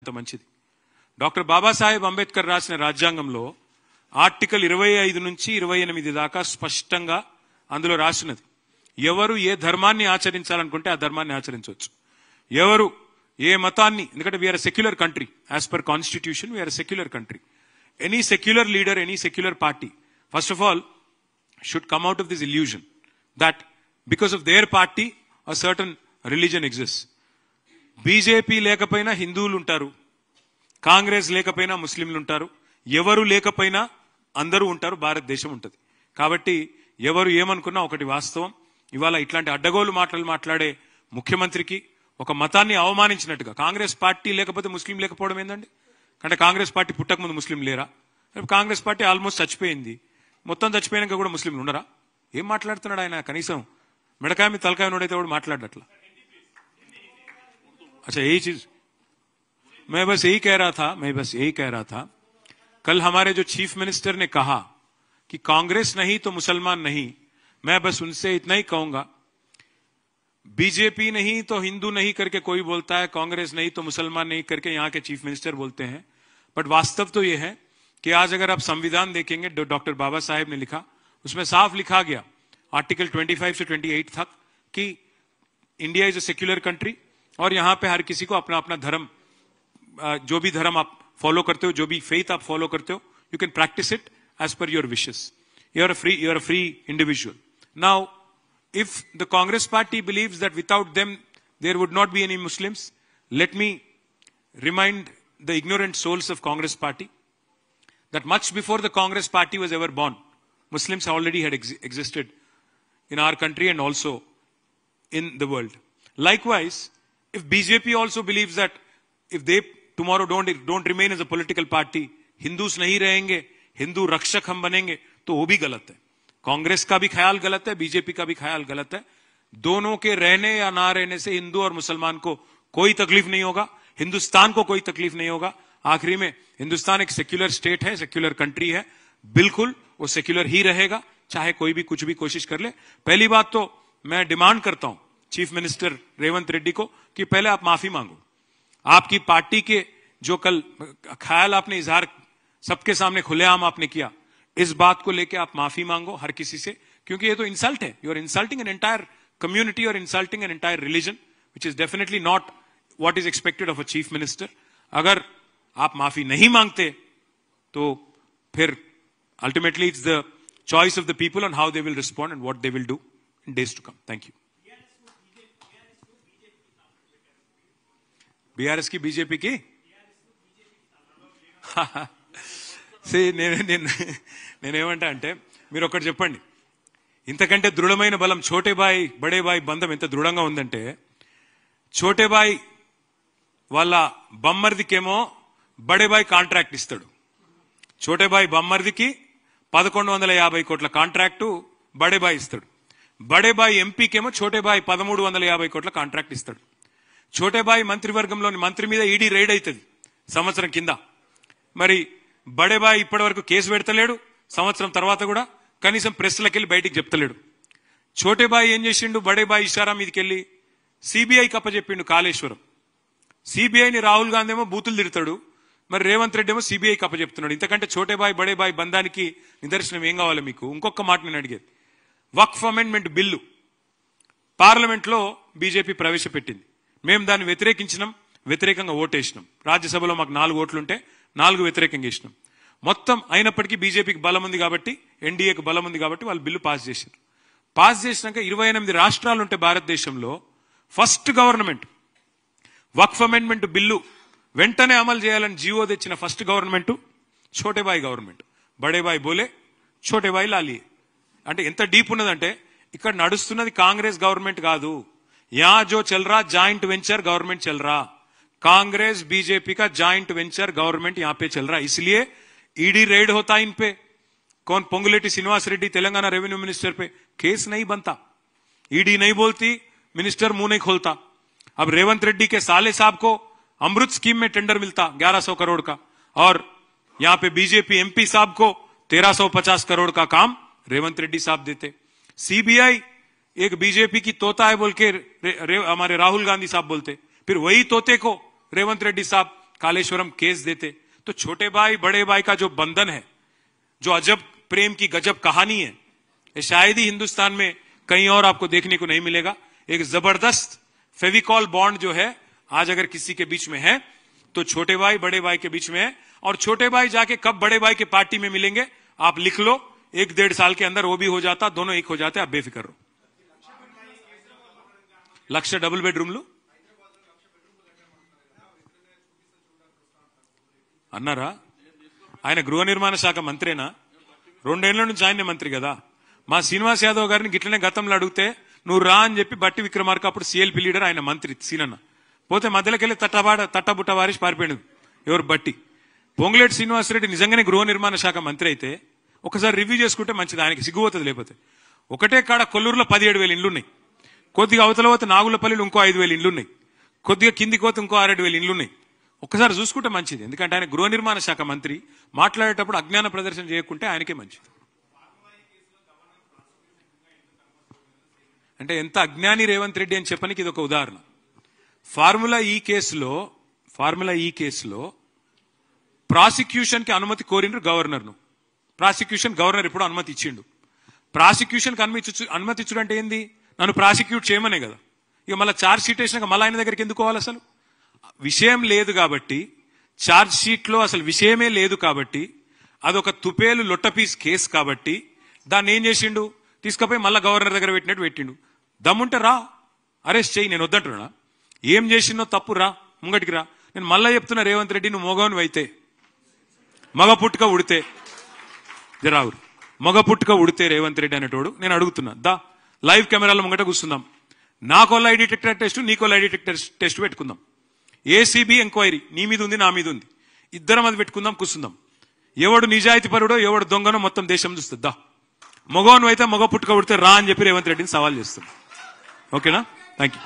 అంత మంచిది. డాక్టర్ బాబాసాహెబ్ అంబేద్కర్ రాసిన రాజ్యాంగంలో ఆర్టికల్ 25 నుంచి 28 దాకా స్పష్టంగా అందులో రాసినది. ఎవరు ఏ ధర్మాన్ని ఆచరించాలనుకుంటే ఆ ధర్మాన్ని ఆచరించవచ్చు. ఎవరు ఏ మతాన్ని, ఎందుకంటే we are secular country, as per constitution we are secular country. Any secular leader, any secular party first of all should come out of this illusion that because of their party a certain religion exists. BJP లేకపోయినా హిందువులు ఉంటారు, కాంగ్రెస్ లేకపోయినా ముస్లింలు ఉంటారు, ఎవరు లేకపోయినా అందరూ ఉంటారు, భారతదేశం ఉంటుంది. కాబట్టి ఎవరు ఏమనుకున్నా ఒకటి వాస్తవం, ఇవాళ ఇట్లాంటి అడ్డగోలు మాటలు మాట్లాడే ముఖ్యమంత్రికి ఒక మతాన్ని అవమానించినట్టుగా, కాంగ్రెస్ పార్టీ లేకపోతే ముస్లిం లేకపోవడం ఏందండి? అంటే కాంగ్రెస్ పార్టీ పుట్టకముందు ముస్లిం లేరా? కాంగ్రెస్ పార్టీ ఆల్మోస్ట్ చచ్చిపోయింది, మొత్తం చచ్చిపోయాక కూడా ముస్లింలు ఉన్నారా? ఏం మాట్లాడుతున్నాడు ఆయన? కనీసం మెడకాయ మీద తలకాయ నోడైతే కూడా మాట్లాడట్లా. अच्छा यही चीज मैं बस यही कह रहा था कल हमारे जो चीफ मिनिस्टर ने कहा कि कांग्रेस नहीं तो मुसलमान नहीं, मैं बस उनसे इतना ही कहूंगा, बीजेपी नहीं तो हिंदू नहीं करके कोई बोलता है, कांग्रेस नहीं तो मुसलमान नहीं करके यहाँ के चीफ मिनिस्टर बोलते हैं, बट वास्तव तो यह है कि आज अगर आप संविधान देखेंगे डॉक्टर बाबा साहेब ने लिखा, उसमें साफ लिखा गया आर्टिकल 25 से 28 तक कि India is a secular country और यहां पे हर किसी को अपना अपना धर्म, जो भी धर्म आप फॉलो करते हो, जो भी फेथ आप फॉलो करते हो, you can practice it as per your wishes. You are a free individual. Now if the Congress party believes that without them there would not be any Muslims, let me remind the ignorant souls of Congress party that much before the Congress party was ever born, Muslims already had existed in our country and also in the world. Likewise, if BJP also believes that if they tomorrow don't remain as a political party, Hindus nahi rahenge, Hindu rakshak hum banenge, to wo bhi galat hai. Congress का भी ख्याल गलत है, BJP का भी ख्याल गलत है. दोनों के रहने या ना रहने से हिंदू और मुसलमान को कोई तकलीफ नहीं होगा, हिंदुस्तान को कोई तकलीफ नहीं होगा. आखिरी में हिंदुस्तान एक सेक्युलर स्टेट है, सेक्युलर कंट्री है, बिल्कुल वो सेक्युलर ही रहेगा, चाहे कोई भी कुछ भी कोशिश कर ले. पहली बात तो मैं डिमांड करता हूं चीफ मिनिस्टर रेवंत रेड्डी को कि पहले आप माफी मांगो. आपकी पार्टी के जो कल ख्याल आपने इजहार सबके सामने खुलेआम आपने किया, इस बात को लेके आप माफी मांगो हर किसी से, क्योंकि ये तो इंसल्ट है. You are insulting an entire community और insulting an entire religion, which is definitely not what is expected of a chief minister. अगर आप माफी नहीं मांगते तो फिर ultimately it's the choice of the people on how they will respond and what they will do in days to come. Thank you. BRS की BJP की నేనేమంటా అంటే మీరు ఒకటి చెప్పండి, ఇంతకంటే దృఢమైన బలం ఛోటేబాయి బడేబాయి బంధం ఎంత దృఢంగా ఉందంటే, ఛోటేబాయి వాళ్ళ బమ్మర్దికేమో బడేబాయి కాంట్రాక్ట్ ఇస్తాడు. ఛోటేబాయి బమ్మర్దికి 1150 కోట్ల కాంట్రాక్టు బడేబాయి ఇస్తాడు. బడేబాయి ఎంపీకేమో ఛోటేబాయి 1350 కోట్ల కాంట్రాక్ట్ ఇస్తాడు. ఛోటేబాయి మంత్రివర్గంలోని మంత్రి మీద ఈడీ రైడ్ అవుతుంది సంవత్సరం కింద. మరి బడేబాయి ఇప్పటి వరకు కేసు పెడతలేడు, సంవత్సరం తర్వాత కూడా కనీసం ప్రెస్లకి వెళ్ళి బయటికి చెప్తలేడు. ఛోటేబాయి ఏం చేసిండు, బడేబాయి ఇషారా మీదకి వెళ్ళి సిబిఐకి అప్పచెప్పిండు కాళేశ్వరం. సిబిఐని రాహుల్ గాంధీ ఏమో బూతులు తిడతాడు, మరి రేవంత్ రెడ్డి ఏమో సిబిఐకి అప్పచెప్తున్నాడు. ఇంతకంటే ఛోటేబాయి బడేబాయి బంధానికి నిదర్శనం ఏం కావాలి మీకు? ఇంకొక మాట నేను అడిగేది, వక్ఫ్ అమెండ్మెంట్ బిల్లు పార్లమెంట్లో బీజేపీ ప్రవేశపెట్టింది. మేము దాన్ని వ్యతిరేకించినాం, వ్యతిరేకంగా ఓటేసినాం. రాజ్యసభలో మాకు 4 ఓట్లుంటే 4 వ్యతిరేకంగా వేసినాం. మొత్తం అయినప్పటికీ బీజేపీకి బలం ఉంది కాబట్టి, ఎన్డీఏకి బలం ఉంది కాబట్టి వాళ్ళు బిల్లు పాస్ చేశారు. పాస్ చేసినాక 28 రాష్ట్రాలు ఉంటే భారతదేశంలో ఫస్ట్ గవర్నమెంట్ వక్ఫ్ అమెండ్మెంట్ బిల్లు వెంటనే అమలు చేయాలని జీవో తెచ్చిన ఫస్ట్ గవర్నమెంట్ ఛోటేబాయి గవర్నమెంట్. బడేబాయి బోలే, ఛోటేబాయి లాలియే. అంటే ఎంత డీప్ ఉన్నదంటే, ఇక్కడ నడుస్తున్నది కాంగ్రెస్ గవర్నమెంట్ కాదు, యా జో చల్ రా జాయింట్ వెంచర్ गवर्नमेंट चल रहा, कांग्रेस बीजेपी का ज्वाइंट वेंचर गवर्नमेंट यहां पे चल रहा है. इसलिए ईडी रेड होता है इन पे. कौन, पोंगुलेटी श्रीनिवास रेड्डी तेलंगाना रेवेन्यू मिनिस्टर पे केस नहीं बनता, ईडी नहीं बोलती, मिनिस्टर मुंह नहीं खोलता. अब रेवंत रेड्डी के साले साहब को अमृत स्कीम में टेंडर मिलता 1100 करोड़ का, और यहां पे बीजेपी एमपी साहब को 1350 करोड़ का काम रेवंत रेड्डी साहब देते. सीबीआई एक बीजेपी की तोता है बोल के हमारे राहुल गांधी साहब बोलते, फिर वही तोते को रेवंत रेड्डी साहब कालेश्वरम केस देते, तो छोटे भाई बड़े भाई का जो बंधन है, जो अजब प्रेम की गजब कहानी है, ये शायद ही हिंदुस्तान में कहीं और आपको देखने को नहीं मिलेगा। एक जबरदस्त फेविकॉल बॉन्ड जो है आज अगर किसी के बीच में है तो छोटे भाई बड़े भाई के बीच में है। और छोटे भाई जाके कब बड़े भाई के पार्टी में मिलेंगे आप लिख लो, 1-1.5 साल के अंदर वो भी हो जाता, दोनों एक हो जाते, आप बेफिक्र रहो। లక్ష డబుల్ బెడ్రూమ్లు అన్నారా? ఆయన గృహ నిర్మాణ శాఖ మంత్రేనా? 2 ఏళ్ల నుంచి ఆయనే మంత్రి కదా. మా శ్రీనివాస్ యాదవ్ గారిని గిట్లనే గతంలో అడిగితే నువ్వు రా అని చెప్పి బట్టి విక్రమార్క అప్పుడు సిఎల్పి లీడర్, ఆయన మంత్రి సీనన్న పోతే మధ్యలోకి వెళ్ళి తట్టబుట్ట వారిసి పారిపోయాడు. ఎవరు? బట్టి. పొంగులేటి శ్రీనివాసరెడ్డి నిజంగానే గృహ నిర్మాణ శాఖ మంత్రి అయితే ఒకసారి రివ్యూ చేసుకుంటే మంచిది, ఆయనకి సిగ్గుపోతుంది. లేకపోతే ఒకటే కాడ కొల్లూరులో 17,000 ఇండ్లున్నాయి, కొద్దిగా అవతల పోతే నాగులపల్లిలో ఇంకో 5,000 ఇండ్లున్నాయి, కొద్దిగా కిందికి పోతే ఇంకో 6,000 ఇండ్లున్నాయి. ఒక్కసారి చూసుకుంటే మంచిది. ఎందుకంటే ఆయన గృహ నిర్మాణ శాఖ మంత్రి, మాట్లాడేటప్పుడు అజ్ఞాన ప్రదర్శన చేయకుంటే ఆయనకే మంచిది. అంటే ఎంత అజ్ఞాని రేవంత్ రెడ్డి అని చెప్పనికి ఇది ఒక ఉదాహరణ. ఫార్ములా ఈ కేసులో ప్రాసిక్యూషన్ కి అనుమతి కోరిండ్రు గవర్నర్ను. గవర్నర్ ఇప్పుడు అనుమతి ఇచ్చిండు. ప్రాసిక్యూషన్ కి అనుమతి ఇచ్చుడు అంటే ఏంది? నన్ను ప్రాసిక్యూట్ చేయమనే కదా. ఇక మళ్ళీ ఛార్జ్ షీట్ వేసినాక మళ్ళీ ఆయన దగ్గరికి ఎందుకు పోవాలి? అసలు విషయం లేదు కాబట్టి, ఛార్జ్ షీట్ లో అసలు విషయమే లేదు కాబట్టి, అదొక తుపేలు లొట్టపీస్ కేసు కాబట్టి దాన్ని ఏం చేసిండు? తీసుకుపోయి మళ్ళీ గవర్నర్ దగ్గర పెట్టిండు. దమ్ముంటే రా, అరెస్ట్ చేయి, నేను వద్దంటున్నా. ఏం చేసిందో తప్పు, రా ముంగటికి రా. నేను మళ్ళా చెప్తున్నా, రేవంత్ రెడ్డి నువ్వు మగవను అయితే, మగ పుట్టుక ఉడితే జరావురు, మగ పుట్టుక ఉడితే రేవంత్ రెడ్డి అనేటోడు, నేను అడుగుతున్నా, దా లైవ్ కెమెరాల ముంగట కూర్చుందాం, నాకో లై డిటెక్టర్ టెస్ట్, నీకో లై డిటెక్టర్ టెస్ట్ పెట్టుకుందాం, ఏసీబీ ఎంక్వైరీ నీ మీద ఉంది, నా మీద ఉంది, ఇద్దరం అది పెట్టుకుందాం, కూర్చుందాం. ఎవడు నిజాయితీ పరుడో ఎవడు దొంగనో మొత్తం దేశం చూస్తుంది. దా మగవను అయితే మగ పుట్టుక ఉడితే రా అని చెప్పి రేవంత్ రెడ్డిని సవాల్ చేస్తుంది. ఓకేనా? Thank you.